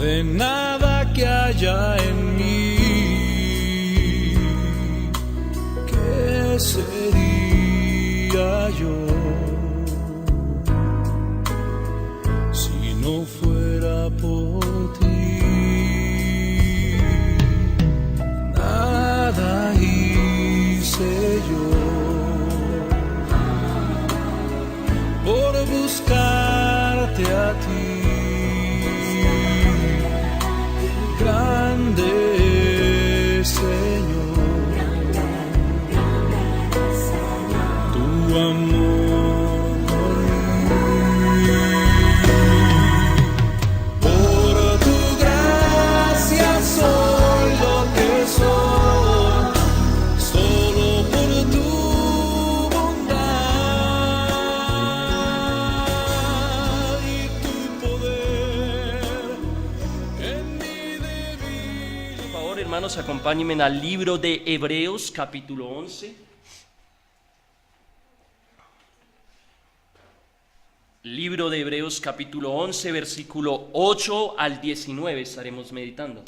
de nada que haya en mí. ¿Qué sería yo si no fuera por ti? Nada hice yo por buscarte a ti. Grande Señor, tu amor por mí. Por tu gracia soy lo que soy, solo por tu bondad y tu poder en mi debilidad. Por favor, hermanos, acompáñenme al libro de Hebreos, capítulo 11. Libro de Hebreos, capítulo 11, versículo 8 al 19 estaremos meditando.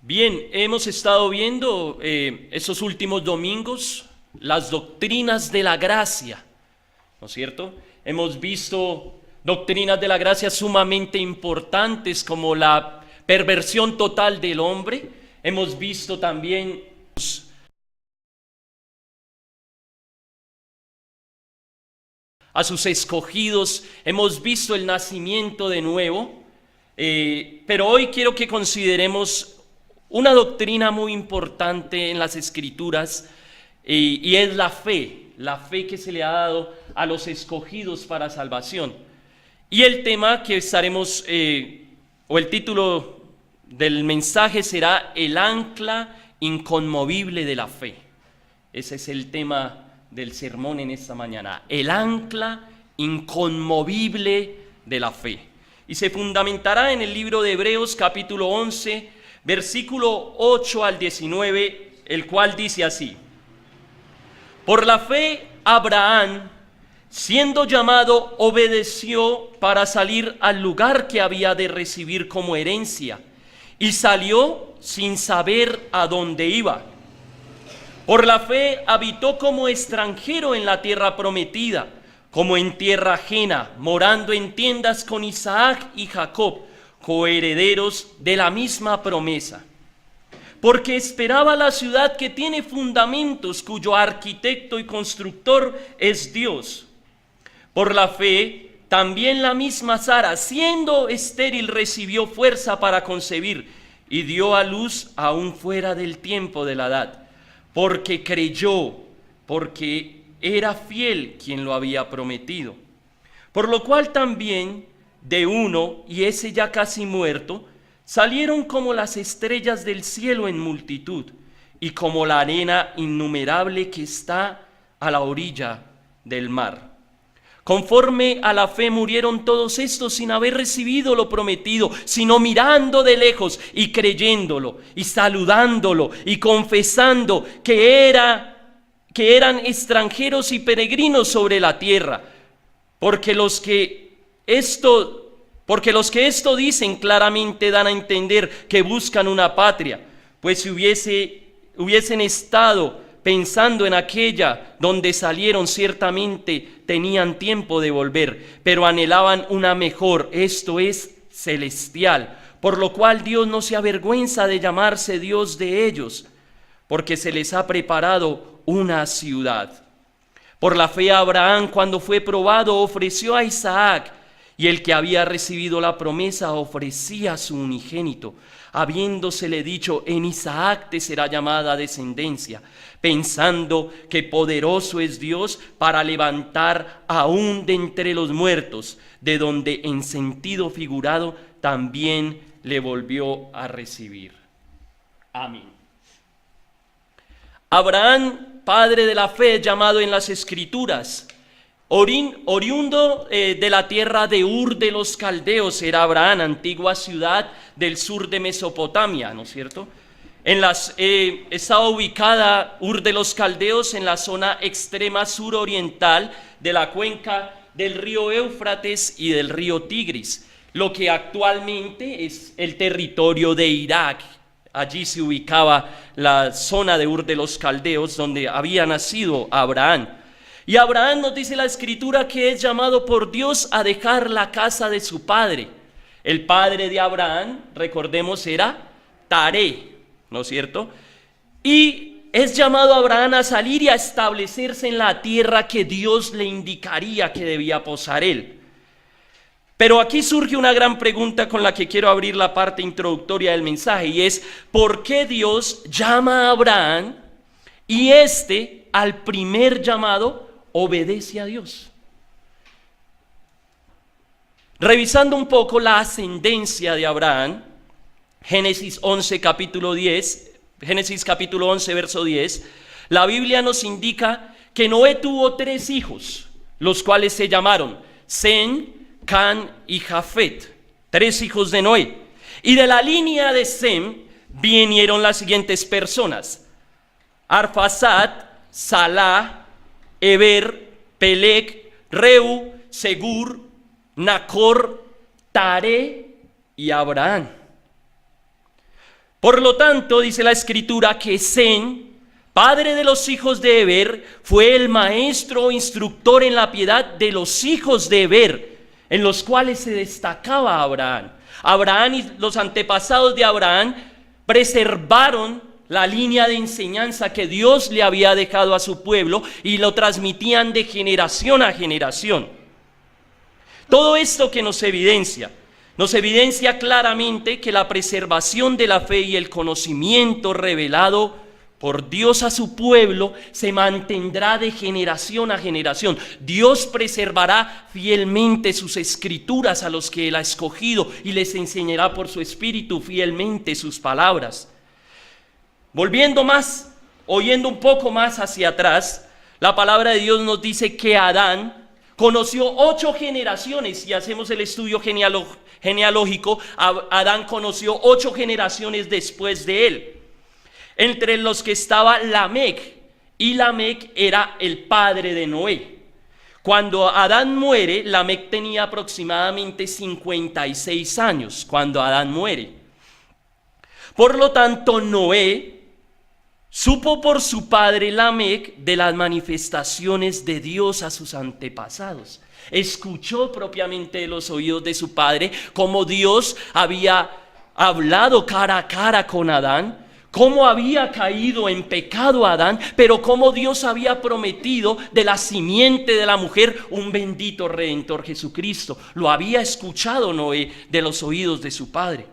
Bien, hemos estado viendo estos últimos domingos las doctrinas de la gracia, ¿no es cierto? Hemos visto doctrinas de la gracia sumamente importantes como la perversión total del hombre. Hemos visto también a sus escogidos, hemos visto el nacimiento de nuevo, pero hoy quiero que consideremos una doctrina muy importante en las Escrituras, y es la fe que se le ha dado a los escogidos para salvación. Y el tema que estaremos, o el título del mensaje será el ancla inconmovible de la fe. Ese es el tema del sermón en esta mañana, el ancla inconmovible de la fe. Y se fundamentará en el libro de Hebreos capítulo 11, versículo 8 al 19, el cual dice así: por la fe Abraham, siendo llamado, obedeció para salir al lugar que había de recibir como herencia, y salió sin saber a dónde iba. Por la fe habitó como extranjero en la tierra prometida, como en tierra ajena, morando en tiendas con Isaac y Jacob, coherederos de la misma promesa. Porque esperaba la ciudad que tiene fundamentos, cuyo arquitecto y constructor es Dios. Por la fe, también la misma Sara, siendo estéril, recibió fuerza para concebir y dio a luz aún fuera del tiempo de la edad, porque creyó, porque era fiel quien lo había prometido. Por lo cual también de uno, y ese ya casi muerto, salieron como las estrellas del cielo en multitud, y como la arena innumerable que está a la orilla del mar. Conforme a la fe murieron todos estos sin haber recibido lo prometido, sino mirando de lejos y creyéndolo, y saludándolo, y confesando que eran extranjeros y peregrinos sobre la tierra. Porque los que esto dicen claramente dan a entender que buscan una patria, pues si hubiesen estado pensando en aquella donde salieron, ciertamente tenían tiempo de volver, pero anhelaban una mejor, esto es, celestial, por lo cual Dios no se avergüenza de llamarse Dios de ellos, porque se les ha preparado una ciudad. Por la fe Abraham, cuando fue probado, ofreció a Isaac, y el que había recibido la promesa ofrecía a su unigénito, habiéndosele dicho: en Isaac te será llamada descendencia, pensando que poderoso es Dios para levantar aún de entre los muertos, de donde en sentido figurado también le volvió a recibir. Amén. Abraham, padre de la fe, llamado en las Escrituras, oriundo de la tierra de Ur de los Caldeos, era Abraham, antigua ciudad del sur de Mesopotamia, ¿no es cierto? Estaba ubicada Ur de los Caldeos en la zona extrema suroriental de la cuenca del río Éufrates y del río Tigris, lo que actualmente es el territorio de Irak. Allí se ubicaba la zona de Ur de los Caldeos, donde había nacido Abraham. Y Abraham, nos dice la Escritura, que es llamado por Dios a dejar la casa de su padre. El padre de Abraham, recordemos, era Taré, ¿no es cierto? Y es llamado Abraham a salir y a establecerse en la tierra que Dios le indicaría que debía posar él. Pero aquí surge una gran pregunta con la que quiero abrir la parte introductoria del mensaje, y es: ¿por qué Dios llama a Abraham y al primer llamado obedece a Dios? Revisando un poco la ascendencia de Abraham, Génesis capítulo 11, verso 10, la Biblia nos indica que Noé tuvo 3 hijos, los cuales se llamaron Sem, Can y Jafet, 3 hijos de Noé. Y de la línea de Sem vinieron las siguientes personas: Arfaxad, Salah, Eber, Peleg, Reu, Segur, Nacor, Taré y Abraham. Por lo tanto, dice la Escritura que Sem, padre de los hijos de Eber, fue el maestro o instructor en la piedad de los hijos de Eber, en los cuales se destacaba Abraham. Abraham y los antepasados de Abraham preservaron la línea de enseñanza que Dios le había dejado a su pueblo y lo transmitían de generación a generación. Todo esto que nos evidencia claramente que la preservación de la fe y el conocimiento revelado por Dios a su pueblo se mantendrá de generación a generación. Dios preservará fielmente sus escrituras a los que Él ha escogido y les enseñará por su Espíritu fielmente sus palabras. Oyendo un poco más hacia atrás, la palabra de Dios nos dice que Adán conoció 8 generaciones. Si hacemos el estudio genealógico, Adán conoció 8 generaciones después de él, entre los que estaba Lamec, y Lamec era el padre de Noé. Cuando Adán muere, Lamec tenía aproximadamente 56 años cuando Adán muere. Por lo tanto, Noé supo por su padre Lamec de las manifestaciones de Dios a sus antepasados. Escuchó propiamente de los oídos de su padre cómo Dios había hablado cara a cara con Adán, cómo había caído en pecado Adán, pero cómo Dios había prometido de la simiente de la mujer un bendito Redentor, Jesucristo. Lo había escuchado Noé de los oídos de su padre.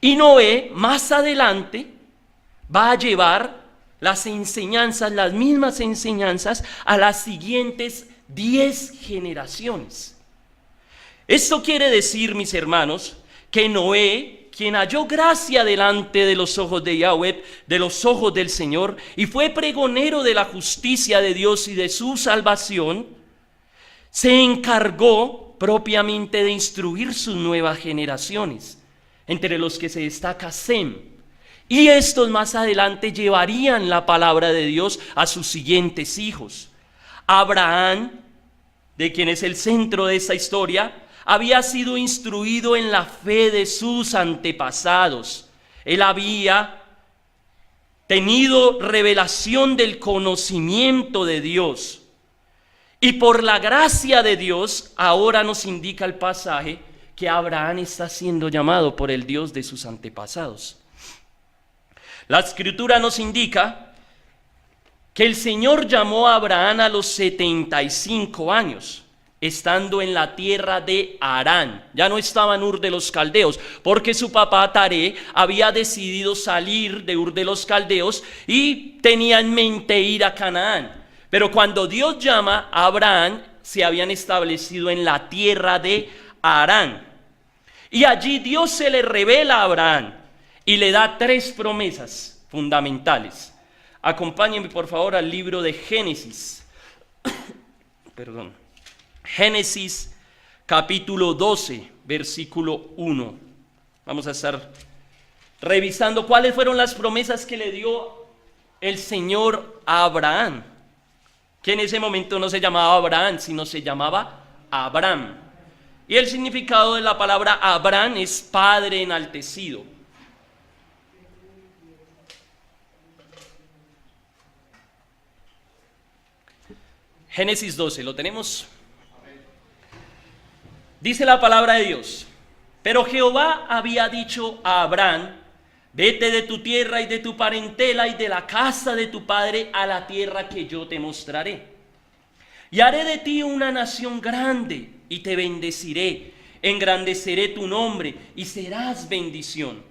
Y Noé más adelante va a llevar las mismas enseñanzas a las siguientes 10 generaciones. Esto quiere decir, mis hermanos, que Noé, quien halló gracia delante de los ojos de Yahweh, de los ojos del Señor, y fue pregonero de la justicia de Dios y de su salvación, se encargó propiamente de instruir sus nuevas generaciones, entre los que se destaca Sem. Y estos más adelante llevarían la palabra de Dios a sus siguientes hijos. Abraham, de quien es el centro de esta historia, había sido instruido en la fe de sus antepasados. Él había tenido revelación del conocimiento de Dios. Y por la gracia de Dios, ahora nos indica el pasaje que Abraham está siendo llamado por el Dios de sus antepasados. La Escritura nos indica que el Señor llamó a Abraham a los 75 años, estando en la tierra de Harán. Ya no estaba en Ur de los Caldeos, porque su papá Taré había decidido salir de Ur de los Caldeos y tenía en mente ir a Canaán. Pero cuando Dios llama a Abraham, se habían establecido en la tierra de Harán. Y allí Dios se le revela a Abraham y le da 3 promesas fundamentales. Acompáñenme por favor al libro de Génesis. Génesis capítulo 12, versículo 1. Vamos a estar revisando cuáles fueron las promesas que le dio el Señor a Abraham, que en ese momento no se llamaba Abraham, sino se llamaba Abram. Y el significado de la palabra Abram es padre enaltecido. Génesis 12, ¿lo tenemos? Dice la palabra de Dios: pero Jehová había dicho a Abraham: vete de tu tierra y de tu parentela y de la casa de tu padre a la tierra que yo te mostraré. Y haré de ti una nación grande y te bendeciré, engrandeceré tu nombre y serás bendición.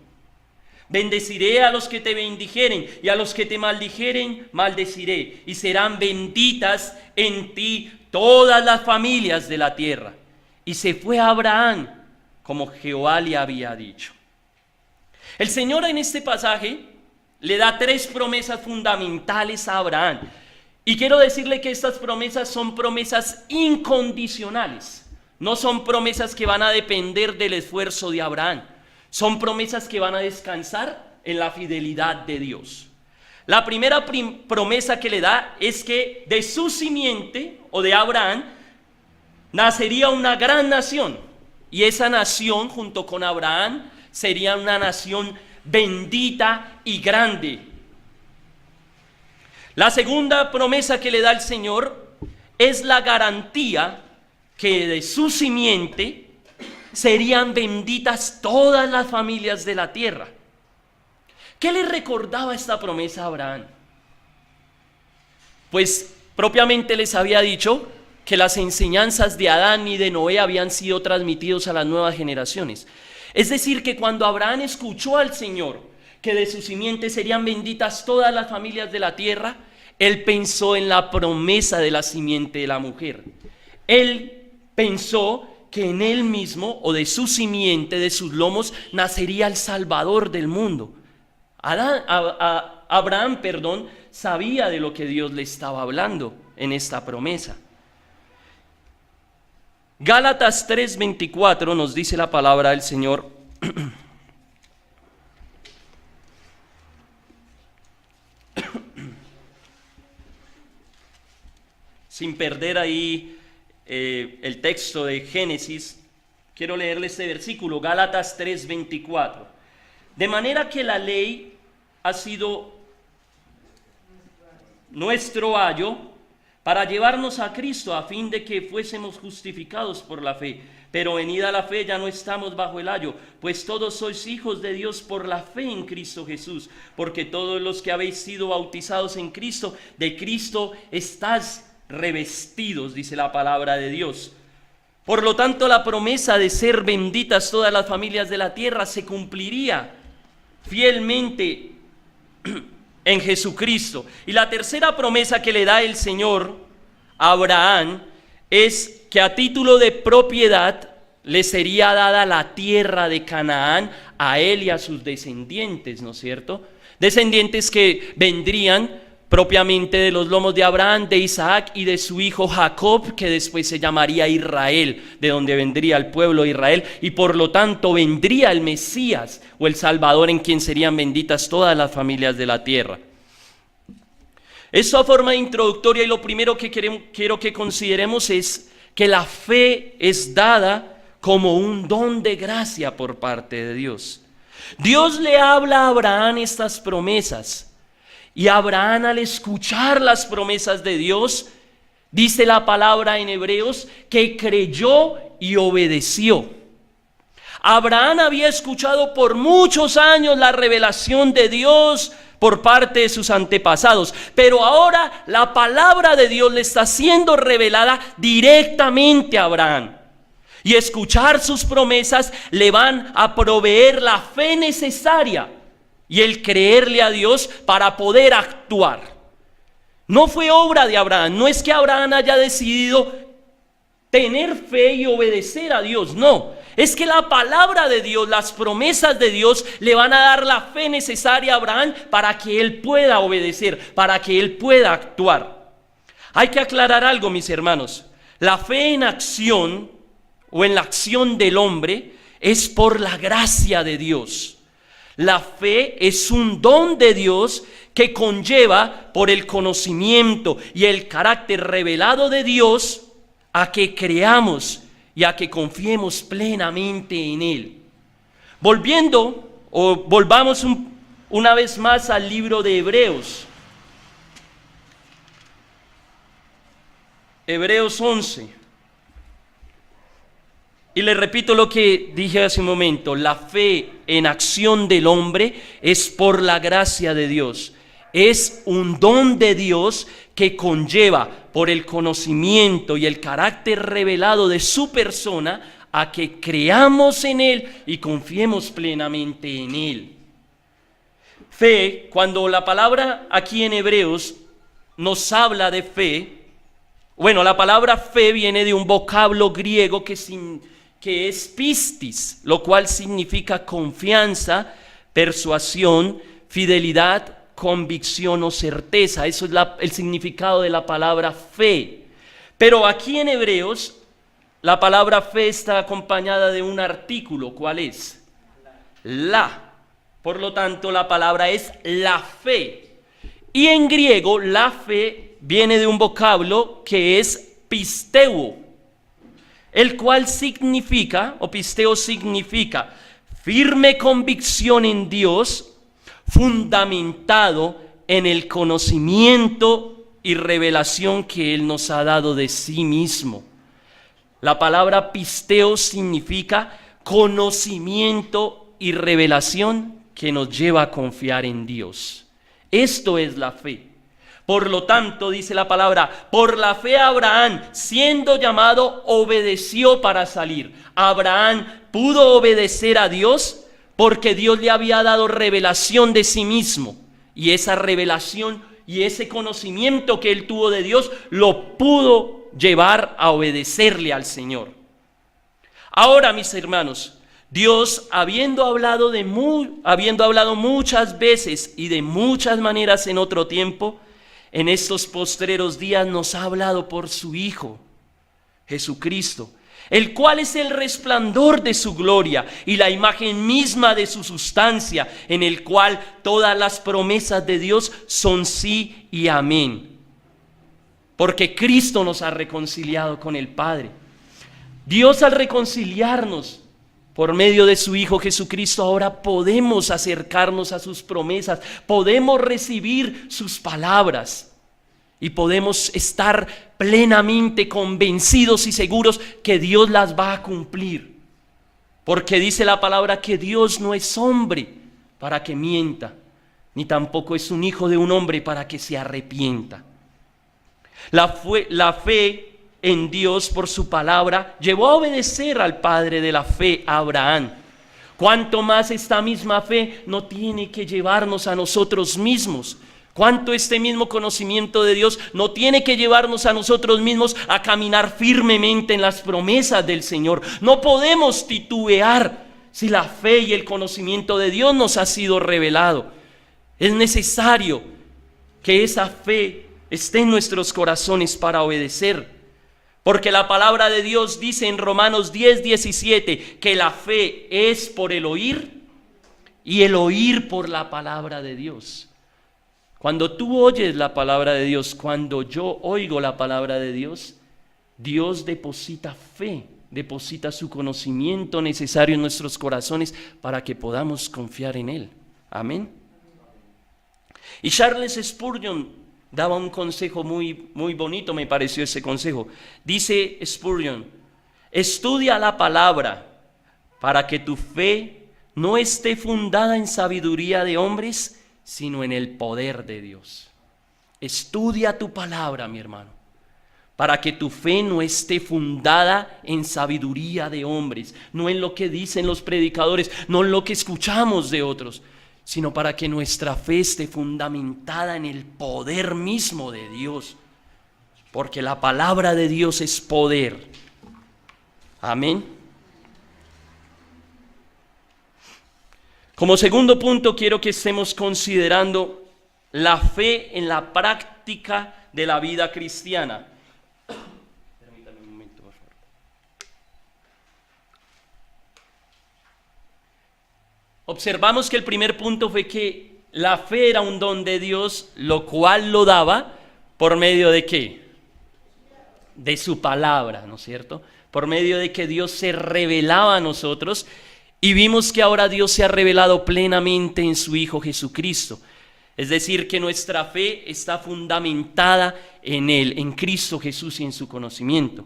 Bendeciré a los que te bendijeren y a los que te maldijeren maldeciré, y serán benditas en ti todas las familias de la tierra. Y se fue a Abraham como Jehová le había dicho. El Señor en este pasaje le da 3 promesas fundamentales a Abraham. Y quiero decirle que estas promesas son promesas incondicionales. No son promesas que van a depender del esfuerzo de Abraham. Son promesas que van a descansar en la fidelidad de Dios. La primera promesa que le da es que de su simiente o de Abraham nacería una gran nación. Y esa nación junto con Abraham sería una nación bendita y grande. La segunda promesa que le da el Señor es la garantía que de su simiente serían benditas todas las familias de la tierra. ¿Qué le recordaba esta promesa a Abraham? Pues propiamente les había dicho que las enseñanzas de Adán y de Noé habían sido transmitidos a las nuevas generaciones. Es decir, que cuando Abraham escuchó al Señor que de su simiente serían benditas todas las familias de la tierra, él pensó en la promesa de la simiente de la mujer. Él pensó que en él mismo o de su simiente, de sus lomos, nacería el Salvador del mundo. Abraham, sabía de lo que Dios le estaba hablando en esta promesa. Gálatas 3:24 nos dice la palabra del Señor. Sin perder ahí el texto de Génesis, quiero leerle este versículo, Gálatas 3:24. De manera que la ley ha sido nuestro ayo para llevarnos a Cristo, a fin de que fuésemos justificados por la fe. Pero venida la fe ya no estamos bajo el ayo, pues todos sois hijos de Dios por la fe en Cristo Jesús. Porque todos los que habéis sido bautizados en Cristo, de Cristo estáis revestidos, dice la palabra de Dios. Por lo tanto, la promesa de ser benditas todas las familias de la tierra se cumpliría fielmente en Jesucristo. Y la tercera promesa que le da el Señor a Abraham es que a título de propiedad le sería dada la tierra de Canaán a él y a sus descendientes, ¿no es cierto? Descendientes que vendrían propiamente de los lomos de Abraham, de Isaac y de su hijo Jacob, que después se llamaría Israel, de donde vendría el pueblo de Israel, y por lo tanto vendría el Mesías o el Salvador, en quien serían benditas todas las familias de la tierra. Esto a forma introductoria, y lo primero que quiero que consideremos es que la fe es dada como un don de gracia por parte de Dios. Dios le habla a Abraham estas promesas. Y Abraham, al escuchar las promesas de Dios, dice la palabra en Hebreos, que creyó y obedeció. Abraham había escuchado por muchos años la revelación de Dios por parte de sus antepasados, pero ahora la palabra de Dios le está siendo revelada directamente a Abraham. Y escuchar sus promesas le van a proveer la fe necesaria y el creerle a Dios para poder actuar. No fue obra de Abraham, no es que Abraham haya decidido tener fe y obedecer a Dios, no. Es que la palabra de Dios, las promesas de Dios le van a dar la fe necesaria a Abraham para que él pueda obedecer, para que él pueda actuar. Hay que aclarar algo, mis hermanos. La fe en acción o en la acción del hombre es por la gracia de Dios. La fe es un don de Dios que conlleva por el conocimiento y el carácter revelado de Dios a que creamos y a que confiemos plenamente en Él. Volvamos una vez más al libro de Hebreos. Hebreos 11. Y le repito lo que dije hace un momento, la fe en acción del hombre es por la gracia de Dios. Es un don de Dios que conlleva por el conocimiento y el carácter revelado de su persona a que creamos en Él y confiemos plenamente en Él. Fe, cuando la palabra aquí en Hebreos nos habla de fe, bueno, la palabra fe viene de un vocablo griego que es pistis, lo cual significa confianza, persuasión, fidelidad, convicción o certeza. Eso es el significado de la palabra fe. Pero aquí en Hebreos, la palabra fe está acompañada de un artículo. ¿Cuál es? La. Por lo tanto, la palabra es la fe. Y en griego, la fe viene de un vocablo que es pisteuo, el cual significa, o pisteo significa, firme convicción en Dios, fundamentado en el conocimiento y revelación que Él nos ha dado de sí mismo. La palabra pisteo significa conocimiento y revelación que nos lleva a confiar en Dios. Esto es la fe. Por lo tanto, dice la palabra, por la fe Abraham, siendo llamado, obedeció para salir. Abraham pudo obedecer a Dios porque Dios le había dado revelación de sí mismo. Y esa revelación y ese conocimiento que él tuvo de Dios lo pudo llevar a obedecerle al Señor. Ahora, mis hermanos, Dios, habiendo hablado muchas veces y de muchas maneras en otro tiempo, en estos postreros días nos ha hablado por su Hijo, Jesucristo, el cual es el resplandor de su gloria y la imagen misma de su sustancia, en el cual todas las promesas de Dios son sí y amén. Porque Cristo nos ha reconciliado con el Padre. Dios, al reconciliarnos por medio de su Hijo Jesucristo, ahora podemos acercarnos a sus promesas, podemos recibir sus palabras y podemos estar plenamente convencidos y seguros que Dios las va a cumplir. Porque dice la palabra que Dios no es hombre para que mienta, ni tampoco es un hijo de un hombre para que se arrepienta. La fe en Dios por su palabra llevó a obedecer al padre de la fe, Abraham. Cuanto más esta misma fe no tiene que llevarnos a nosotros mismos. Cuánto este mismo conocimiento de Dios no tiene que llevarnos a nosotros mismos a caminar firmemente en las promesas del Señor. No podemos titubear si la fe y el conocimiento de Dios nos ha sido revelado. Es necesario que esa fe esté en nuestros corazones para obedecer. Porque la palabra de Dios dice en Romanos 10:17 que la fe es por el oír y el oír por la palabra de Dios. Cuando tú oyes la palabra de Dios, cuando yo oigo la palabra de Dios, Dios deposita fe, deposita su conocimiento necesario en nuestros corazones para que podamos confiar en Él. Amén. Y Charles Spurgeon daba un consejo muy bonito, me pareció ese consejo. Dice Spurgeon: estudia la palabra para que tu fe no esté fundada en sabiduría de hombres, sino en el poder de Dios. Estudia tu palabra, mi hermano, para que tu fe no esté fundada en sabiduría de hombres, no en lo que dicen los predicadores, no en lo que escuchamos de otros, sino para que nuestra fe esté fundamentada en el poder mismo de Dios, porque la palabra de Dios es poder. Amén. Como segundo punto, quiero que estemos considerando la fe en la práctica de la vida cristiana. Permítame un momento, por favor. observamos que el primer punto fue que la fe era un don de Dios, lo cual lo daba por medio de ¿qué? De su palabra, ¿no es cierto? Por medio de que Dios se revelaba a nosotros, y vimos que ahora Dios se ha revelado plenamente en su Hijo Jesucristo. Es decir, que nuestra fe está fundamentada en Él, en Cristo Jesús y en su conocimiento.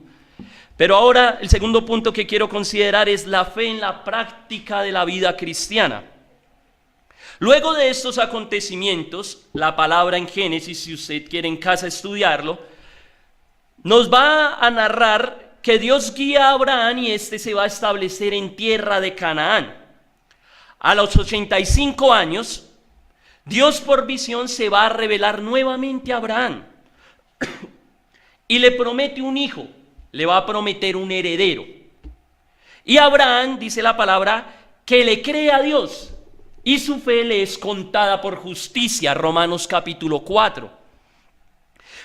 Pero ahora el segundo punto que quiero considerar es la fe en la práctica de la vida cristiana. Luego de estos acontecimientos, la palabra en Génesis, si usted quiere en casa estudiarlo, nos va a narrar que Dios guía a Abraham y éste se va a establecer en tierra de Canaán. A los 85 años, Dios por visión se va a revelar nuevamente a Abraham y le promete un hijo, le va a prometer un heredero. Y Abraham, dice la palabra, que le cree a Dios y su fe le es contada por justicia, Romanos capítulo 4.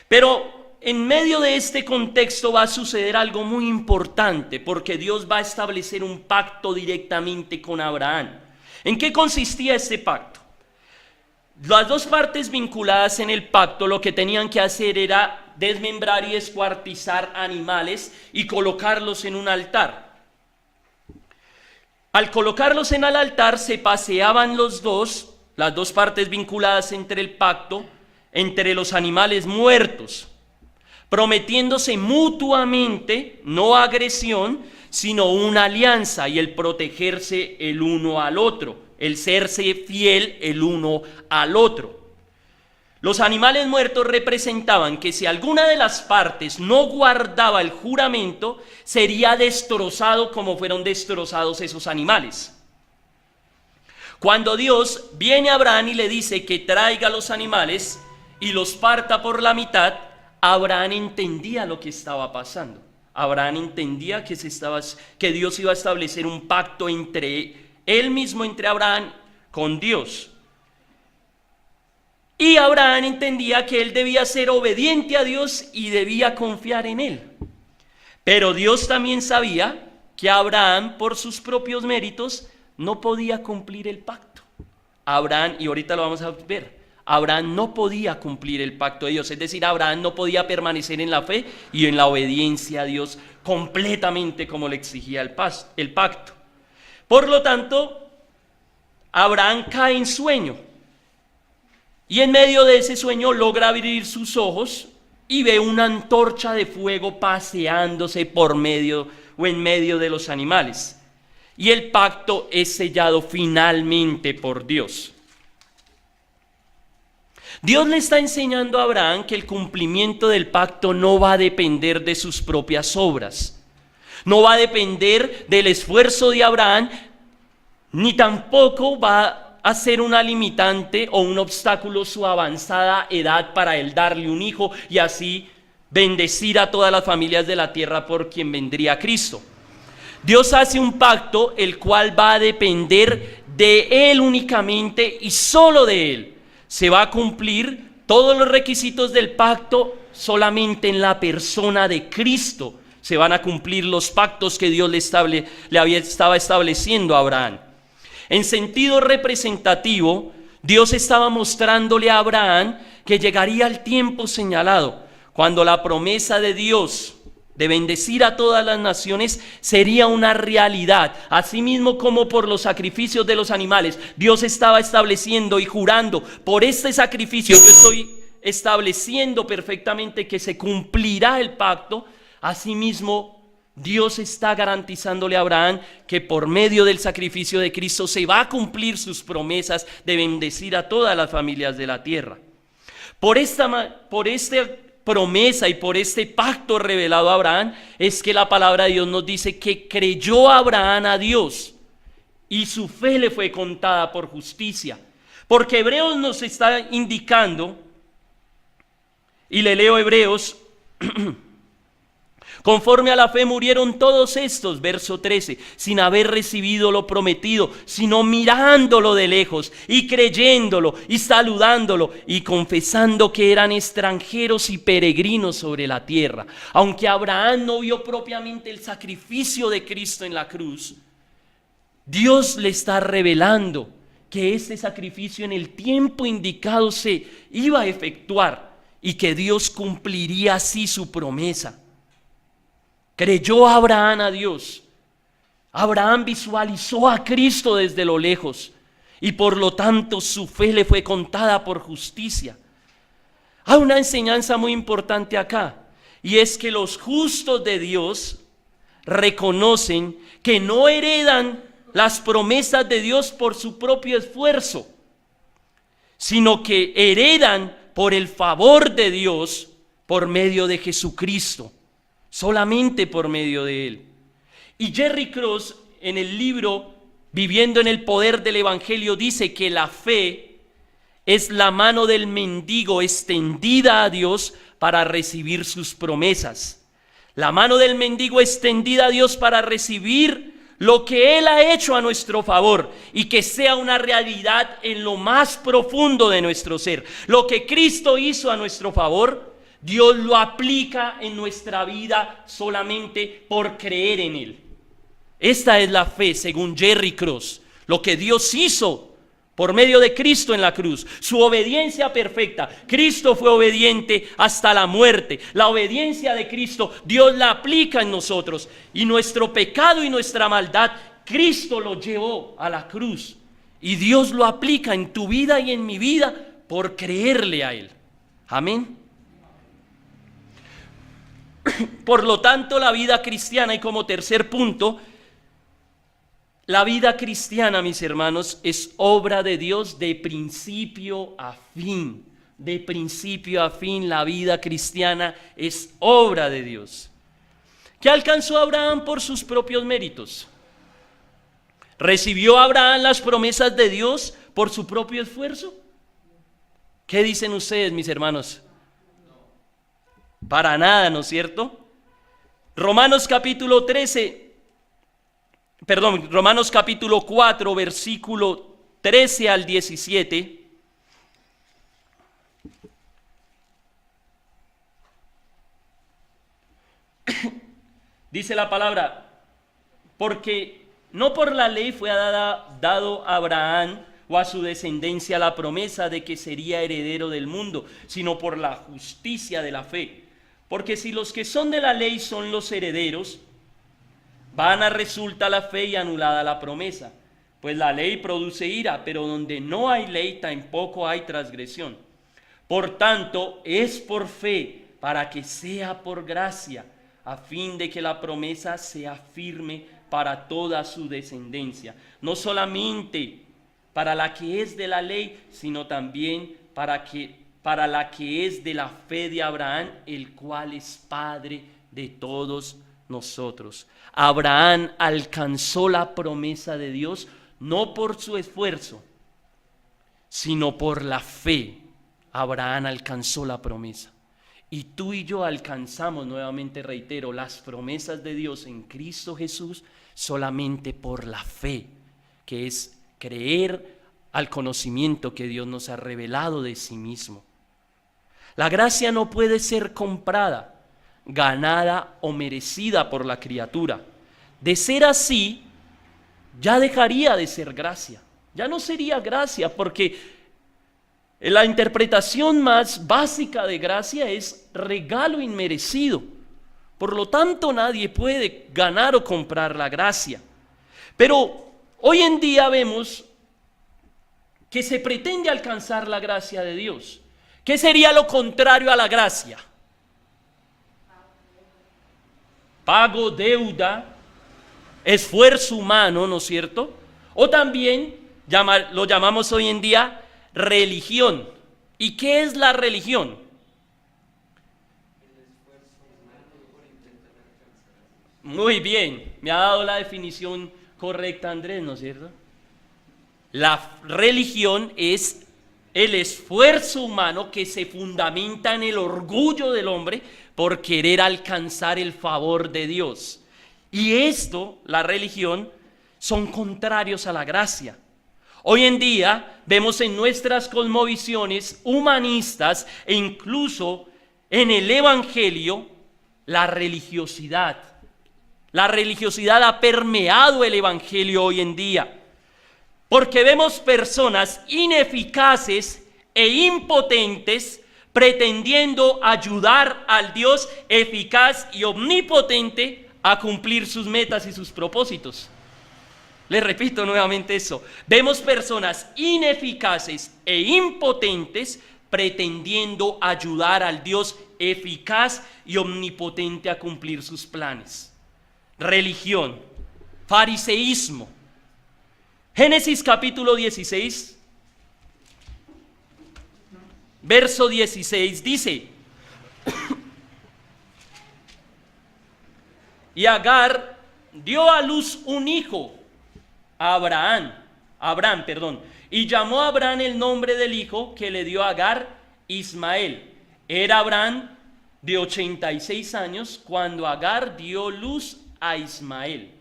Pero en medio de este contexto va a suceder algo muy importante, porque Dios va a establecer un pacto directamente con Abraham. ¿En qué consistía este pacto? Las dos partes vinculadas en el pacto lo que tenían que hacer era desmembrar y descuartizar animales y colocarlos en un altar. Al colocarlos en el altar se paseaban las dos partes vinculadas entre el pacto, entre los animales muertos, prometiéndose mutuamente, no agresión, sino una alianza y el protegerse el uno al otro, el serse fiel el uno al otro. Los animales muertos representaban que si alguna de las partes no guardaba el juramento, sería destrozado como fueron destrozados esos animales. Cuando Dios viene a Abraham y le dice que traiga los animales y los parta por la mitad, Abraham entendía lo que estaba pasando. Abraham entendía que Dios iba a establecer un pacto entre él mismo, entre Abraham con Dios. Y Abraham entendía que él debía ser obediente a Dios y debía confiar en él. Pero Dios también sabía que Abraham, por sus propios méritos, no podía cumplir el pacto. Abraham, y ahorita lo vamos a ver, Abraham no podía cumplir el pacto de Dios. Es decir, Abraham no podía permanecer en la fe y en la obediencia a Dios completamente como le exigía el pacto. Por lo tanto, Abraham cae en sueño. Y en medio de ese sueño logra abrir sus ojos y ve una antorcha de fuego paseándose por medio o en medio de los animales. Y el pacto es sellado finalmente por Dios. Dios le está enseñando a Abraham que el cumplimiento del pacto no va a depender de sus propias obras. No va a depender del esfuerzo de Abraham, ni tampoco va a ser una limitante o un obstáculo su avanzada edad para él darle un hijo y así bendecir a todas las familias de la tierra por quien vendría Cristo. Dios hace un pacto el cual va a depender de él únicamente y solo de él. Se va a cumplir todos los requisitos del pacto solamente en la persona de Cristo. Se van a cumplir los pactos que Dios estaba estableciendo a Abraham. En sentido representativo, Dios estaba mostrándole a Abraham que llegaría el tiempo señalado, cuando la promesa de Dios de bendecir a todas las naciones sería una realidad. Asimismo como por los sacrificios de los animales, Dios estaba estableciendo y jurando por este sacrificio, yo estoy estableciendo perfectamente que se cumplirá el pacto. Asimismo, Dios está garantizándole a Abraham que por medio del sacrificio de Cristo se va a cumplir sus promesas de bendecir a todas las familias de la tierra. Por esta promesa y por este pacto revelado a Abraham es que la palabra de Dios nos dice que creyó Abraham a Dios y su fe le fue contada por justicia. Porque Hebreos nos está indicando, y le leo Hebreos, conforme a la fe murieron todos estos, verso 13, sin haber recibido lo prometido, sino mirándolo de lejos y creyéndolo y saludándolo y confesando que eran extranjeros y peregrinos sobre la tierra. Aunque Abraham no vio propiamente el sacrificio de Cristo en la cruz, Dios le está revelando que este sacrificio en el tiempo indicado se iba a efectuar y que Dios cumpliría así su promesa. Creyó Abraham a Dios. Abraham visualizó a Cristo desde lo lejos y por lo tanto su fe le fue contada por justicia. Hay una enseñanza muy importante acá, y es que los justos de Dios reconocen que no heredan las promesas de Dios por su propio esfuerzo, sino que heredan por el favor de Dios por medio de Jesucristo, solamente por medio de Él. Y Jerry Cross, en el libro Viviendo en el Poder del Evangelio, dice que la fe es la mano del mendigo extendida a Dios para recibir sus promesas. La mano del mendigo extendida a Dios para recibir lo que Él ha hecho a nuestro favor y que sea una realidad en lo más profundo de nuestro ser. Lo que Cristo hizo a nuestro favor, Dios lo aplica en nuestra vida solamente por creer en Él. Esta es la fe según Jerry Cross, lo que Dios hizo por medio de Cristo en la cruz, su obediencia perfecta. Cristo fue obediente hasta la muerte. La obediencia de Cristo, Dios la aplica en nosotros. Y nuestro pecado y nuestra maldad, Cristo lo llevó a la cruz. Y Dios lo aplica en tu vida y en mi vida por creerle a Él. Amén. Por lo tanto, la vida cristiana, y como tercer punto, la vida cristiana, mis hermanos, es obra de Dios de principio a fin. De principio a fin, la vida cristiana es obra de Dios. ¿Qué alcanzó Abraham por sus propios méritos? ¿Recibió Abraham las promesas de Dios por su propio esfuerzo? ¿Qué dicen ustedes, mis hermanos? Para nada, ¿no es cierto? Romanos capítulo 4, versículo 13 al 17. Dice la palabra: porque no por la ley fue dado a Abraham o a su descendencia la promesa de que sería heredero del mundo, sino por la justicia de la fe. Porque si los que son de la ley son los herederos, vana resulta la fe y anulada la promesa. Pues la ley produce ira, pero donde no hay ley tampoco hay transgresión. Por tanto, es por fe, para que sea por gracia, a fin de que la promesa sea firme para toda su descendencia. No solamente para la que es de la ley, sino también para la que es de la fe de Abraham, el cual es Padre de todos nosotros. Abraham alcanzó la promesa de Dios no por su esfuerzo, sino por la fe. Abraham alcanzó la promesa. Y tú y yo alcanzamos, nuevamente reitero, las promesas de Dios en Cristo Jesús solamente por la fe, que es creer al conocimiento que Dios nos ha revelado de sí mismo. La gracia no puede ser comprada, ganada o merecida por la criatura. De ser así, ya dejaría de ser gracia. Ya no sería gracia, porque la interpretación más básica de gracia es regalo inmerecido. Por lo tanto, nadie puede ganar o comprar la gracia. Pero hoy en día vemos que se pretende alcanzar la gracia de Dios. ¿Qué sería lo contrario a la gracia? Pago, deuda, esfuerzo humano, ¿no es cierto? O también lo llamamos hoy en día religión. ¿Y qué es la religión? Muy bien, me ha dado la definición correcta Andrés, ¿no es cierto? La religión es el esfuerzo humano que se fundamenta en el orgullo del hombre por querer alcanzar el favor de Dios. Y esto, la religión, son contrarios a la gracia. Hoy en día vemos en nuestras cosmovisiones humanistas e incluso en el Evangelio la religiosidad, La religiosidad ha permeado el evangelio hoy en día, porque vemos personas ineficaces e impotentes pretendiendo ayudar al Dios eficaz y omnipotente a cumplir sus metas y sus propósitos. Les repito nuevamente eso. Vemos personas ineficaces e impotentes pretendiendo ayudar al Dios eficaz y omnipotente a cumplir sus planes. Religión, fariseísmo. Génesis capítulo 16, verso 16 dice: y Agar dio a luz un hijo a Abraham, y llamó a Abraham el nombre del hijo que le dio a Agar, Ismael. Era Abraham de 86 años cuando Agar dio luz a Ismael.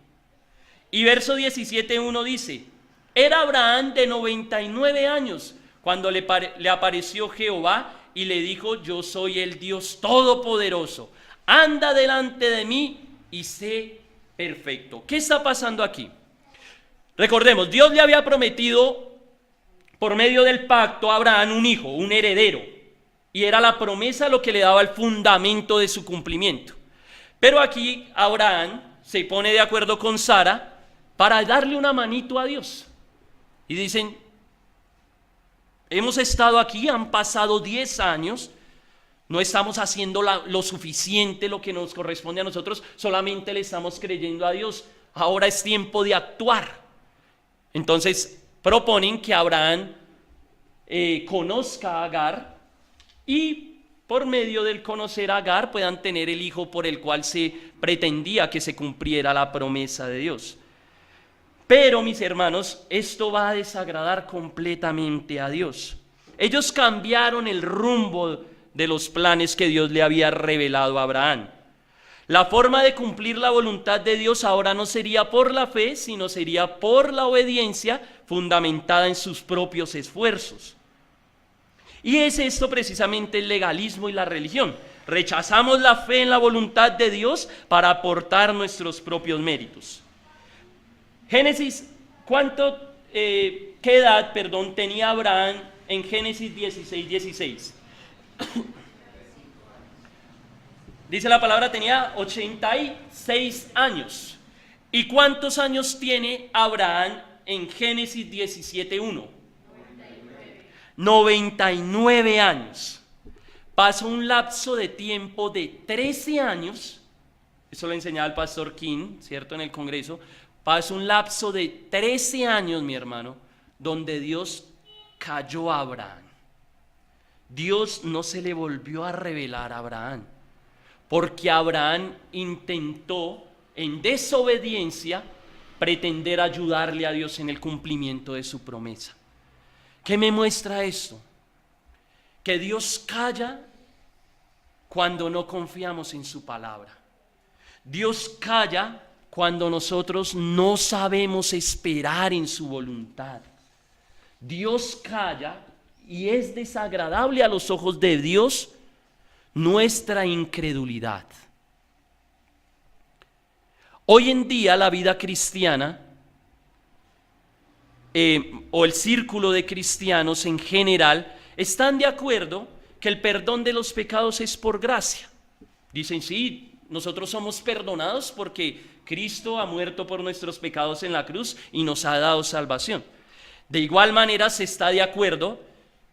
Y verso 17:1 dice: era Abraham de 99 años cuando le apareció Jehová y le dijo: yo soy el Dios Todopoderoso, anda delante de mí y sé perfecto. ¿Qué está pasando aquí? Recordemos, Dios le había prometido por medio del pacto a Abraham un hijo, un heredero, y era la promesa lo que le daba el fundamento de su cumplimiento. Pero aquí Abraham se pone de acuerdo con Sara para darle una manito a Dios. Y dicen: hemos estado aquí, han pasado 10 años, no estamos haciendo lo suficiente, lo que nos corresponde a nosotros, solamente le estamos creyendo a Dios, ahora es tiempo de actuar. Entonces proponen que Abraham conozca a Agar y por medio del conocer a Agar puedan tener el hijo por el cual se pretendía que se cumpliera la promesa de Dios. Pero, mis hermanos, esto va a desagradar completamente a Dios. Ellos cambiaron el rumbo de los planes que Dios le había revelado a Abraham. La forma de cumplir la voluntad de Dios ahora no sería por la fe, sino sería por la obediencia fundamentada en sus propios esfuerzos. Y es esto precisamente el legalismo y la religión. Rechazamos la fe en la voluntad de Dios para aportar nuestros propios méritos. Génesis, ¿qué edad tenía Abraham en Génesis 16:16? Dice la palabra, tenía 86 años. ¿Y cuántos años tiene Abraham en Génesis 17:1? 99 años. Pasó un lapso de tiempo de 13 años. Eso lo enseñaba el pastor King, ¿cierto? En el Congreso. Pasó un lapso de 13 años, mi hermano, donde Dios cayó a Abraham. Dios no se le volvió a revelar a Abraham, porque Abraham intentó, en desobediencia, pretender ayudarle a Dios en el cumplimiento de su promesa. ¿Qué me muestra esto? Que Dios calla cuando no confiamos en su palabra. Dios calla cuando nosotros no sabemos esperar en su voluntad. Dios calla y es desagradable a los ojos de Dios nuestra incredulidad. Hoy en día la vida cristiana o el círculo de cristianos en general están de acuerdo que el perdón de los pecados es por gracia. Dicen: sí, nosotros somos perdonados porque Cristo ha muerto por nuestros pecados en la cruz y nos ha dado salvación. De igual manera se está de acuerdo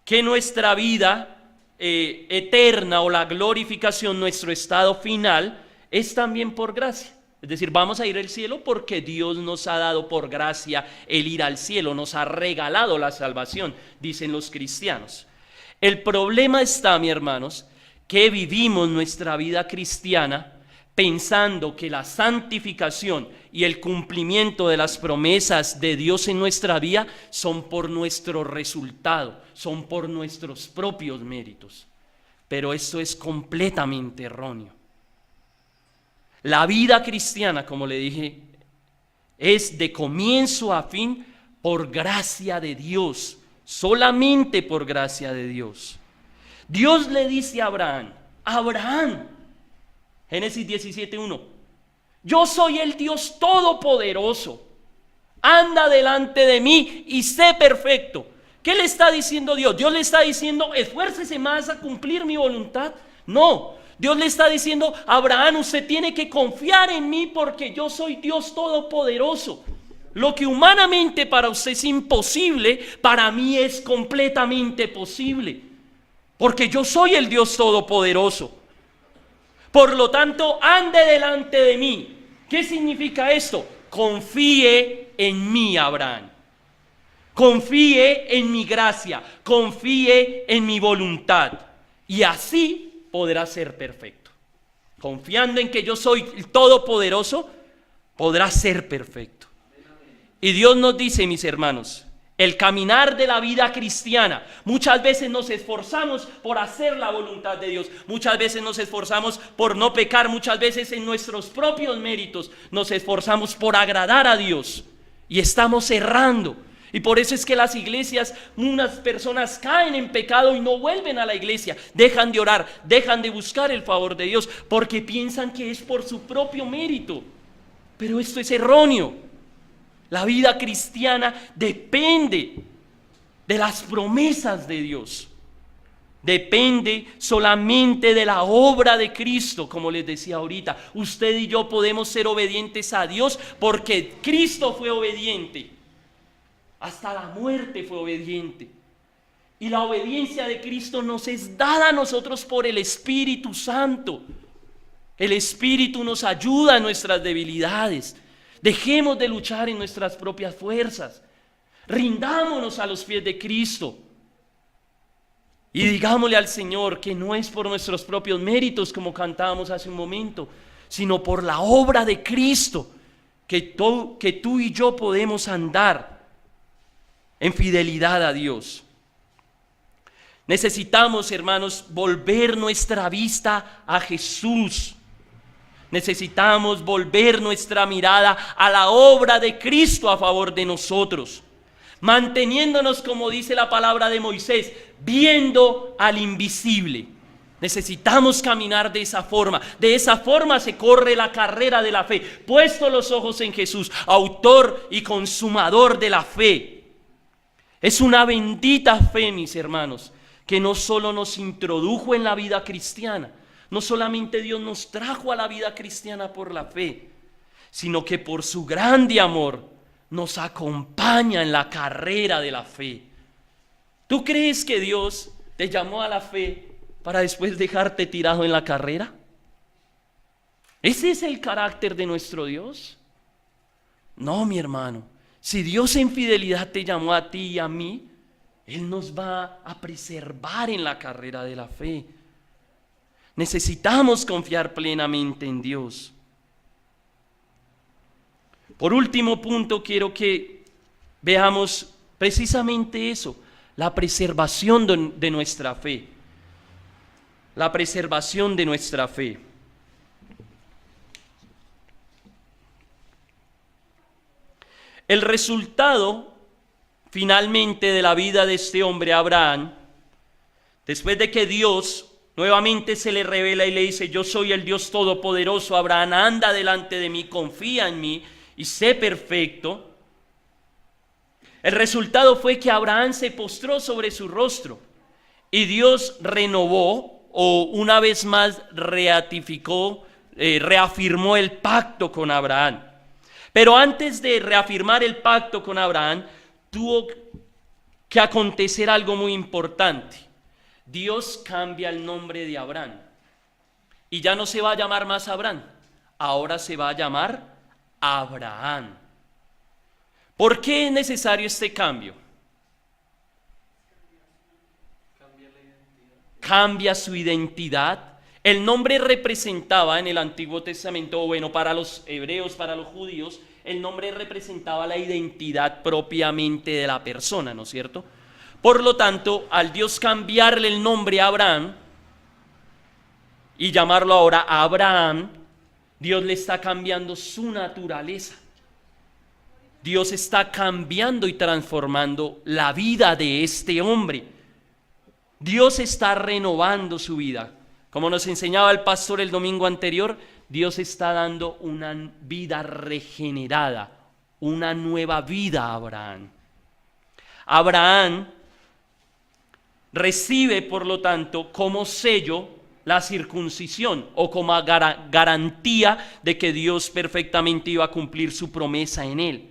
que nuestra vida eterna o la glorificación, nuestro estado final, es también por gracia. Es decir, vamos a ir al cielo porque Dios nos ha dado por gracia el ir al cielo, nos ha regalado la salvación, dicen los cristianos. El problema está, mis hermanos, que vivimos nuestra vida cristiana pensando que la santificación y el cumplimiento de las promesas de Dios en nuestra vida son por nuestro resultado, son por nuestros propios méritos. Pero esto es completamente erróneo. La vida cristiana, como le dije, es de comienzo a fin por gracia de Dios, solamente por gracia de Dios. Dios le dice a Abraham, Génesis 17:1, Yo soy el Dios todopoderoso. Anda delante de mí y sé perfecto. ¿Qué le está diciendo Dios? Dios le está diciendo, esfuércese más a cumplir mi voluntad. No, Dios le está diciendo, Abraham, usted tiene que confiar en mí porque yo soy Dios todopoderoso. Lo que humanamente para usted es imposible, para mí es completamente posible. Porque yo soy el Dios todopoderoso. Por lo tanto, ande delante de mí. ¿Qué significa esto? Confíe en mí, Abraham. Confíe en mi gracia. Confíe en mi voluntad. Y así podrá ser perfecto. Confiando en que yo soy el todopoderoso, podrá ser perfecto. Y Dios nos dice, mis hermanos, el caminar de la vida cristiana, muchas veces nos esforzamos por hacer la voluntad de Dios, muchas veces nos esforzamos por no pecar, muchas veces en nuestros propios méritos nos esforzamos por agradar a Dios y estamos errando. Y por eso es que las iglesias, unas personas caen en pecado y no vuelven a la iglesia, dejan de orar, dejan de buscar el favor de Dios porque piensan que es por su propio mérito. Pero esto es erróneo. La vida cristiana depende de las promesas de Dios. Depende solamente de la obra de Cristo, como les decía ahorita. Usted y yo podemos ser obedientes a Dios porque Cristo fue obediente. Hasta la muerte fue obediente. Y la obediencia de Cristo nos es dada a nosotros por el Espíritu Santo. El Espíritu nos ayuda en nuestras debilidades. Dejemos de luchar en nuestras propias fuerzas. Rindámonos a los pies de Cristo. Y digámosle al Señor que no es por nuestros propios méritos, como cantábamos hace un momento, sino por la obra de Cristo, que tú y yo podemos andar en fidelidad a Dios. Necesitamos, hermanos, volver nuestra vista a Jesús. Necesitamos volver nuestra mirada a la obra de Cristo a favor de nosotros, manteniéndonos, como dice la palabra de Moisés, viendo al invisible. Necesitamos caminar de esa forma. De esa forma se corre la carrera de la fe, puesto los ojos en Jesús, autor y consumador de la fe. Es una bendita fe, mis hermanos, que no solo nos introdujo en la vida cristiana, no solamente Dios nos trajo a la vida cristiana por la fe, sino que por su grande amor nos acompaña en la carrera de la fe. ¿Tú crees que Dios te llamó a la fe para después dejarte tirado en la carrera? ¿Ese es el carácter de nuestro Dios? No, mi hermano. Si Dios en fidelidad te llamó a ti y a mí, Él nos va a preservar en la carrera de la fe. Necesitamos confiar plenamente en Dios. Por último punto, quiero que veamos precisamente eso, la preservación de nuestra fe. La preservación de nuestra fe. El resultado, finalmente, de la vida de este hombre Abraham, después de que Dios nuevamente se le revela y le dice, yo soy el Dios todopoderoso, Abraham, anda delante de mí, confía en mí y sé perfecto. El resultado fue que Abraham se postró sobre su rostro y Dios renovó, o una vez más reafirmó el pacto con Abraham. Pero antes de reafirmar el pacto con Abraham, tuvo que acontecer algo muy importante. Dios cambia el nombre de Abraham y ya no se va a llamar más Abraham, ahora se va a llamar Abraham. ¿Por qué es necesario este cambio? Cambia su identidad. El nombre representaba en el Antiguo Testamento, o bueno, para los hebreos, para los judíos, el nombre representaba la identidad propiamente de la persona, ¿no es cierto? Por lo tanto, al Dios cambiarle el nombre a Abraham y llamarlo ahora Abraham, Dios le está cambiando su naturaleza. Dios está cambiando y transformando la vida de este hombre. Dios está renovando su vida. Como nos enseñaba el pastor el domingo anterior, Dios está dando una vida regenerada, una nueva vida a Abraham. Abraham recibe, por lo tanto, como sello la circuncisión o como garantía de que Dios perfectamente iba a cumplir su promesa en él.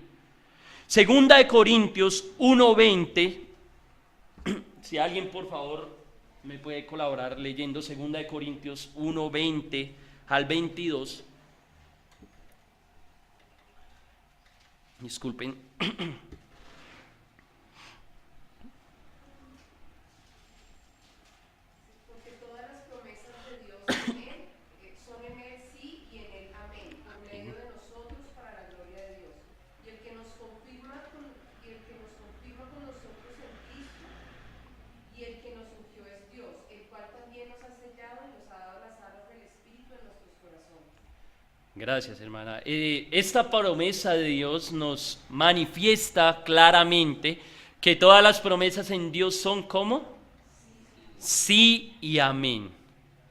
Segunda de Corintios 1:20, si alguien por favor me puede colaborar leyendo Segunda de Corintios 1:20 al 22. Disculpen. Porque todas las promesas de Dios en él, son en él sí y en él amén, por medio de nosotros para la gloria de Dios. Y el que nos confirma con nosotros en Cristo, y el que nos ungió es Dios, el cual también nos ha sellado y nos ha dado las arras del Espíritu en nuestros corazones. Gracias, hermana. Esta promesa de Dios nos manifiesta claramente que todas las promesas en Dios son como sí y amén.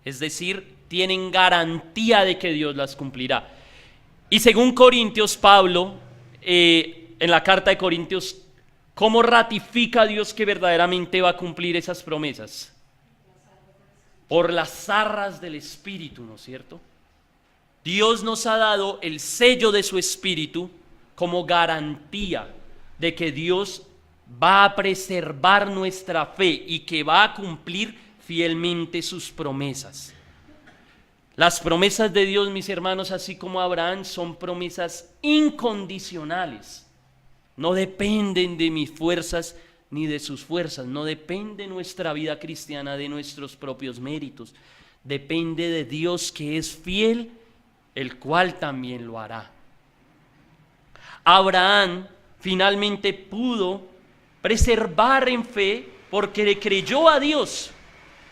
Es decir, tienen garantía de que Dios las cumplirá. Y según Corintios, Pablo, en la carta de Corintios, ¿cómo ratifica Dios que verdaderamente va a cumplir esas promesas? Por las arras del Espíritu, ¿no es cierto? Dios nos ha dado el sello de su Espíritu como garantía de que Dios va a preservar nuestra fe y que va a cumplir fielmente sus promesas. Las promesas de Dios, mis hermanos, así como Abraham, son promesas incondicionales. No dependen de mis fuerzas ni de sus fuerzas. No depende nuestra vida cristiana de nuestros propios méritos. Depende de Dios que es fiel, el cual también lo hará. Abraham finalmente pudo preservar en fe porque le creyó a Dios,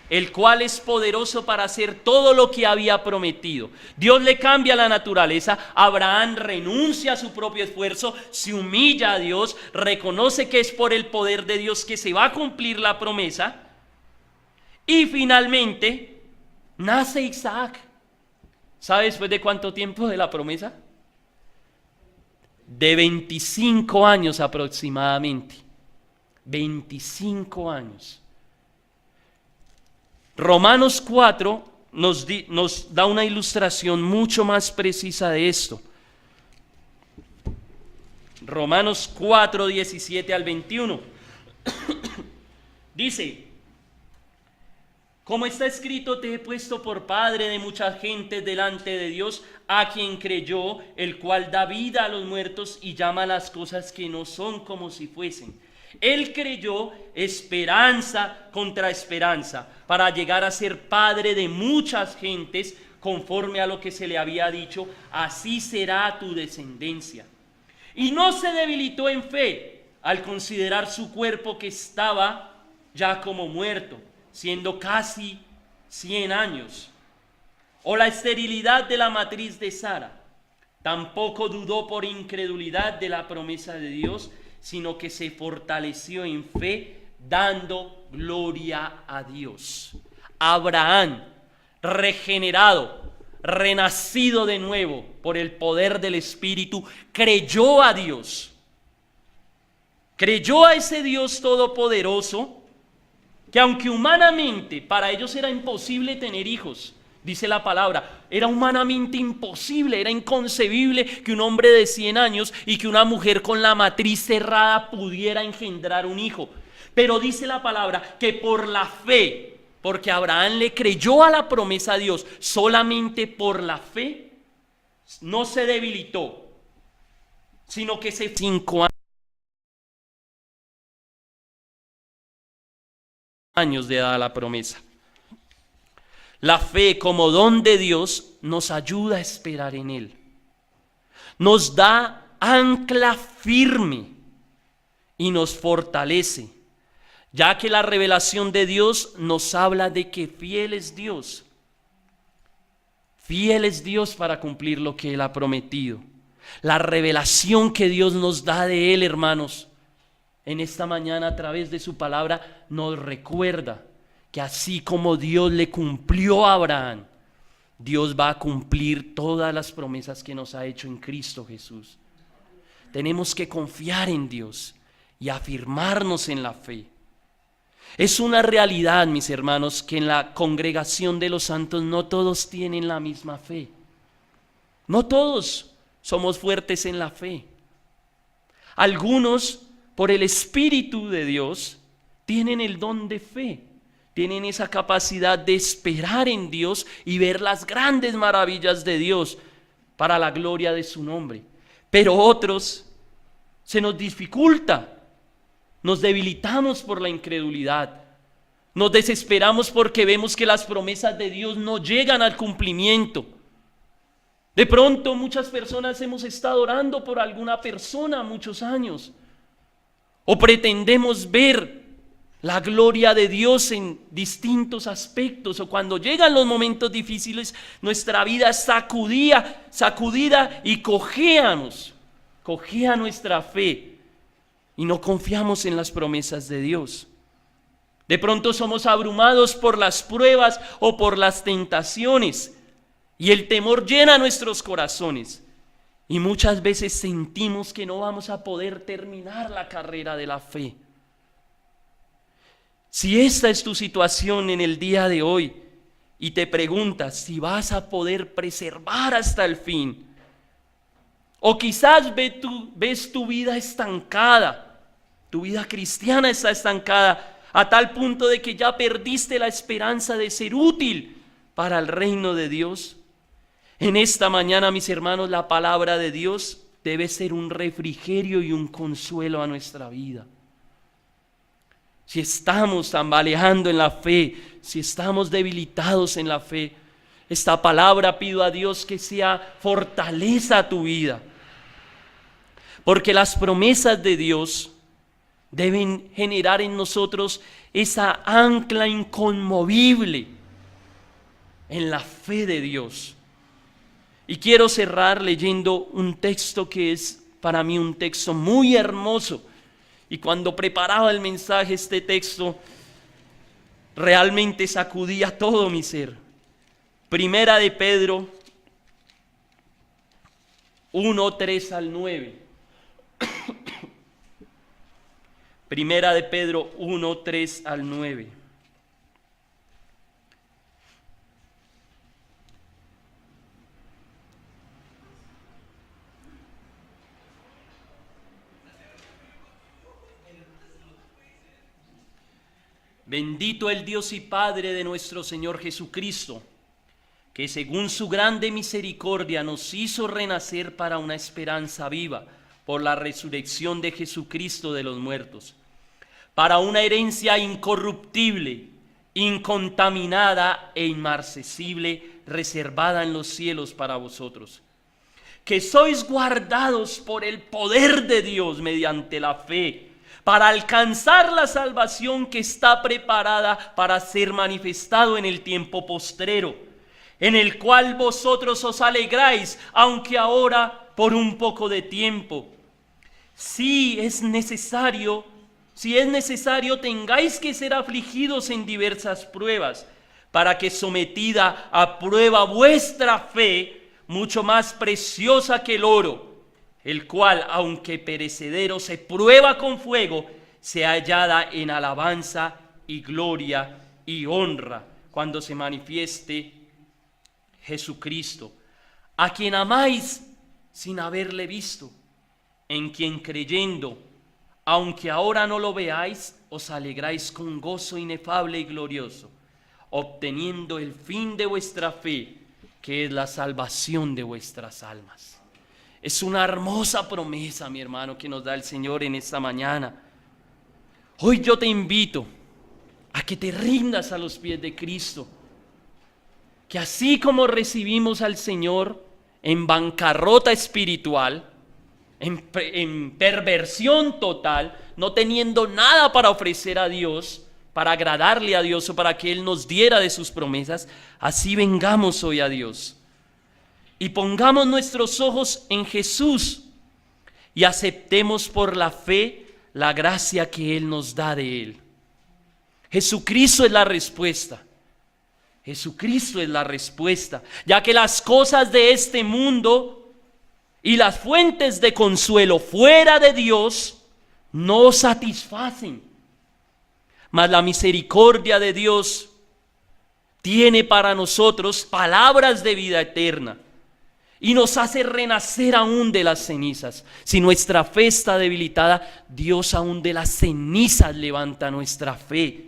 el cual es poderoso para hacer todo lo que había prometido. Dios le cambia la naturaleza. Abraham renuncia a su propio esfuerzo, se humilla a Dios, reconoce que es por el poder de Dios que se va a cumplir la promesa. Y finalmente nace Isaac. ¿Sabe después de cuánto tiempo de la promesa? De 25 años aproximadamente. 25 años. Romanos 4 nos da una ilustración mucho más precisa de esto. Romanos 4, 17 al 21. Dice: como está escrito, te he puesto por padre de mucha gente delante de Dios, a quien creyó, el cual da vida a los muertos y llama a las cosas que no son como si fuesen. Él creyó esperanza contra esperanza, para llegar a ser padre de muchas gentes, conforme a lo que se le había dicho, así será tu descendencia. Y no se debilitó en fe al considerar su cuerpo que estaba ya como muerto, siendo casi 100 años, o la esterilidad de la matriz de Sara. Tampoco dudó por incredulidad de la promesa de Dios, sino que se fortaleció en fe, dando gloria a Dios. Abraham, regenerado, renacido de nuevo por el poder del Espíritu, creyó a Dios. Creyó a ese Dios todopoderoso, que aunque humanamente para ellos era imposible tener hijos, dice la palabra, era humanamente imposible, era inconcebible que un hombre de 100 años y que una mujer con la matriz cerrada pudiera engendrar un hijo. Pero dice la palabra que por la fe, porque Abraham le creyó a la promesa a Dios, solamente por la fe, no se debilitó, sino que se 5 años de dada la promesa. La fe como don de Dios nos ayuda a esperar en Él. Nos da ancla firme y nos fortalece, ya que la revelación de Dios nos habla de que fiel es Dios. Fiel es Dios para cumplir lo que Él ha prometido. La revelación que Dios nos da de Él, hermanos, en esta mañana a través de su palabra nos recuerda que así como Dios le cumplió a Abraham, Dios va a cumplir todas las promesas que nos ha hecho en Cristo Jesús. Tenemos que confiar en Dios y afirmarnos en la fe. Es una realidad, mis hermanos, que en la congregación de los santos no todos tienen la misma fe. No todos somos fuertes en la fe. Algunos, por el Espíritu de Dios, tienen el don de fe. Tienen esa capacidad de esperar en Dios y ver las grandes maravillas de Dios para la gloria de su nombre. Pero otros se nos dificulta, nos debilitamos por la incredulidad, nos desesperamos porque vemos que las promesas de Dios no llegan al cumplimiento. De pronto muchas personas hemos estado orando por alguna persona muchos años, o pretendemos ver la gloria de Dios en distintos aspectos, o cuando llegan los momentos difíciles, nuestra vida es sacudida y cojea nuestra fe y no confiamos en las promesas de Dios. De pronto somos abrumados por las pruebas o por las tentaciones y el temor llena nuestros corazones y muchas veces sentimos que no vamos a poder terminar la carrera de la fe. Si esta es tu situación en el día de hoy y te preguntas si vas a poder preservar hasta el fin, o quizás ves tu vida estancada, tu vida cristiana está estancada a tal punto de que ya perdiste la esperanza de ser útil para el reino de Dios. En esta mañana, mis hermanos, la palabra de Dios debe ser un refrigerio y un consuelo a nuestra vida. Si estamos tambaleando en la fe, si estamos debilitados en la fe, esta palabra pido a Dios que sea fortaleza a tu vida. Porque las promesas de Dios deben generar en nosotros esa ancla inconmovible en la fe de Dios. Y quiero cerrar leyendo un texto que es para mí un texto muy hermoso. Y cuando preparaba el mensaje, este texto realmente sacudía todo mi ser. Primera de Pedro 1, 3 al 9. Primera de Pedro 1, 3 al 9. Bendito el Dios y Padre de nuestro Señor Jesucristo, que según su grande misericordia nos hizo renacer para una esperanza viva por la resurrección de Jesucristo de los muertos, para una herencia incorruptible, incontaminada e inmarcesible, reservada en los cielos para vosotros, que sois guardados por el poder de Dios mediante la fe, para alcanzar la salvación que está preparada para ser manifestado en el tiempo postrero, en el cual vosotros os alegráis, aunque ahora por un poco de tiempo. Si es necesario, tengáis que ser afligidos en diversas pruebas, para que sometida a prueba vuestra fe, mucho más preciosa que el oro, el cual, aunque perecedero, se prueba con fuego, sea hallada en alabanza y gloria y honra cuando se manifieste Jesucristo, a quien amáis sin haberle visto, en quien creyendo, aunque ahora no lo veáis, os alegráis con gozo inefable y glorioso, obteniendo el fin de vuestra fe, que es la salvación de vuestras almas. Es una hermosa promesa, mi hermano, que nos da el Señor en esta mañana. Hoy yo te invito a que te rindas a los pies de Cristo, que así como recibimos al Señor en bancarrota espiritual, en perversión total, no teniendo nada para ofrecer a Dios, para agradarle a Dios o para que Él nos diera de sus promesas, así vengamos hoy a Dios y pongamos nuestros ojos en Jesús y aceptemos por la fe la gracia que Él nos da de Él. Jesucristo es la respuesta. Jesucristo es la respuesta, ya que las cosas de este mundo y las fuentes de consuelo fuera de Dios no satisfacen. Mas la misericordia de Dios tiene para nosotros palabras de vida eterna y nos hace renacer aún de las cenizas. Si nuestra fe está debilitada, Dios aún de las cenizas levanta nuestra fe.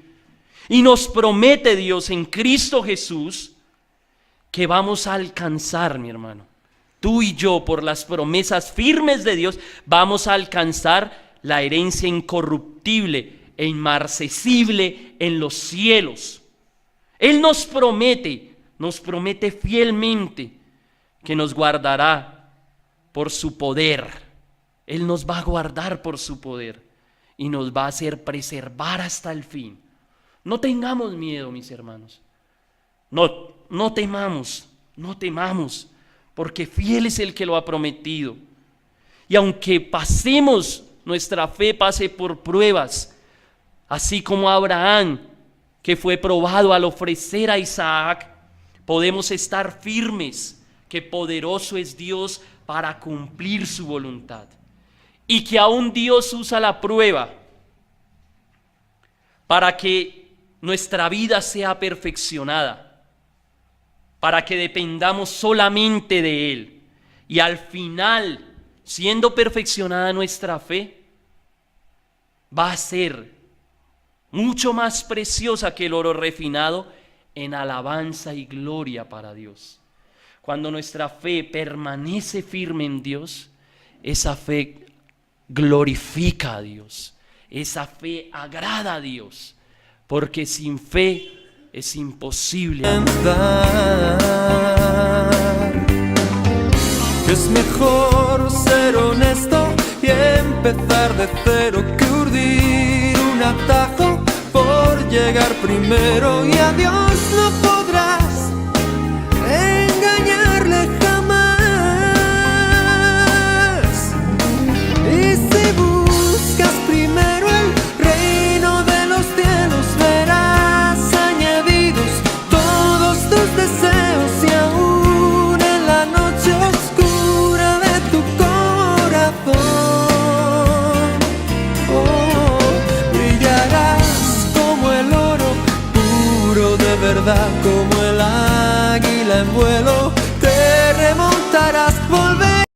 Y nos promete Dios en Cristo Jesús que vamos a alcanzar, mi hermano. Tú y yo, por las promesas firmes de Dios, vamos a alcanzar la herencia incorruptible e inmarcesible en los cielos. Él nos promete fielmente que nos guardará por su poder. Él nos va a guardar por su poder y nos va a hacer preservar hasta el fin. No tengamos miedo, mis hermanos. No temamos, porque fiel es el que lo ha prometido. Y aunque nuestra fe pase por pruebas, así como Abraham, que fue probado al ofrecer a Isaac, podemos estar firmes, que poderoso es Dios para cumplir su voluntad. Y que aún Dios usa la prueba para que nuestra vida sea perfeccionada, para que dependamos solamente de Él. Y al final, siendo perfeccionada nuestra fe, va a ser mucho más preciosa que el oro refinado en alabanza y gloria para Dios. Cuando nuestra fe permanece firme en Dios, esa fe glorifica a Dios, esa fe agrada a Dios, porque sin fe es imposible Es mejor ser honesto y empezar de cero que urdir un atajo por llegar primero, y a Dios no podrás engañarle jamás. Y si buscas primero el reino de los cielos, verás añadidos todos tus deseos, y aún en la noche oscura de tu corazón, brillarás como el oro puro de verdad, como el águila en vuelo.